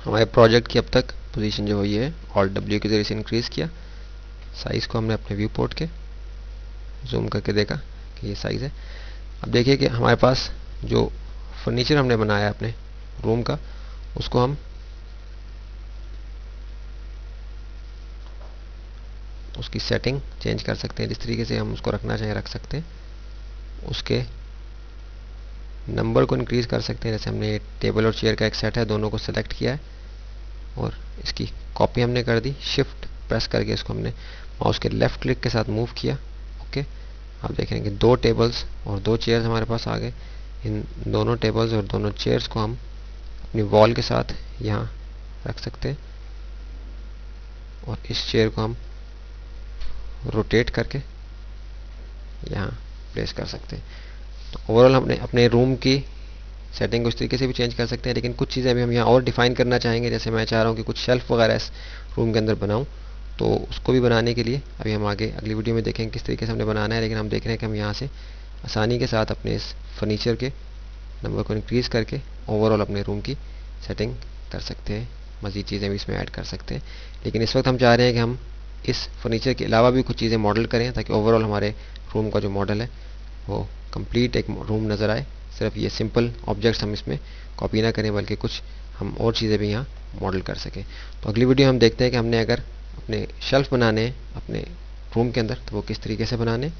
हमारे प्रोजेक्ट की अब तक पोजीशन जो हुई है ऑल्ट डब्ल्यू के जरिए से इंक्रीज़ किया। साइज़ को हमने अपने व्यू पोर्ट के जूम करके देखा कि ये साइज़ है। अब देखिए कि हमारे पास जो फर्नीचर हमने बनाया है अपने रूम का, उसको हम उसकी सेटिंग चेंज कर सकते हैं। जिस तरीके से हम उसको रखना चाहें रख सकते हैं। उसके नंबर को इंक्रीज़ कर सकते हैं। जैसे हमने टेबल और चेयर का एक सेट है, दोनों को सेलेक्ट किया है और इसकी कॉपी हमने कर दी। शिफ्ट प्रेस करके इसको हमने माउस के लेफ़्ट क्लिक के साथ मूव किया। ओके, आप देखेंगे 2 टेबल्स और 2 चेयर्स हमारे पास आ गए। इन दोनों टेबल्स और दोनों चेयर्स को हम अपनी वॉल के साथ यहाँ रख सकते हैं और इस चेयर को हम रोटेट करके यहाँ प्लेस कर सकते हैं। तो ओवरऑल हमने अपने रूम की सेटिंग को इस तरीके से भी चेंज कर सकते हैं। लेकिन कुछ चीज़ें अभी हम यहाँ और डिफाइन करना चाहेंगे। जैसे मैं चाह रहा हूँ कि कुछ शेल्फ वगैरह इस रूम के अंदर बनाऊँ, तो उसको भी बनाने के लिए अभी हम आगे अगली वीडियो में देखेंगे किस तरीके से हमने बनाना है। लेकिन हम देख रहे हैं कि हम यहाँ से आसानी के साथ अपने इस फर्नीचर के नंबर को इंक्रीज़ करके ओवरऑल अपने रूम की सेटिंग कर सकते हैं। मज़ीद चीज़ें भी इसमें ऐड कर सकते हैं। लेकिन इस वक्त हम चाह रहे हैं कि हम इस फर्नीचर के अलावा भी कुछ चीज़ें मॉडल करें, ताकि ओवरऑल हमारे रूम का जो मॉडल है वो कंप्लीट एक रूम नज़र आए। सिर्फ ये सिंपल ऑब्जेक्ट्स हम इसमें कॉपी ना करें, बल्कि कुछ हम और चीज़ें भी यहाँ मॉडल कर सकें। तो अगली वीडियो हम देखते हैं कि हमने अगर अपने शेल्फ बनाने हैं अपने रूम के अंदर, तो वो किस तरीके से बनाने।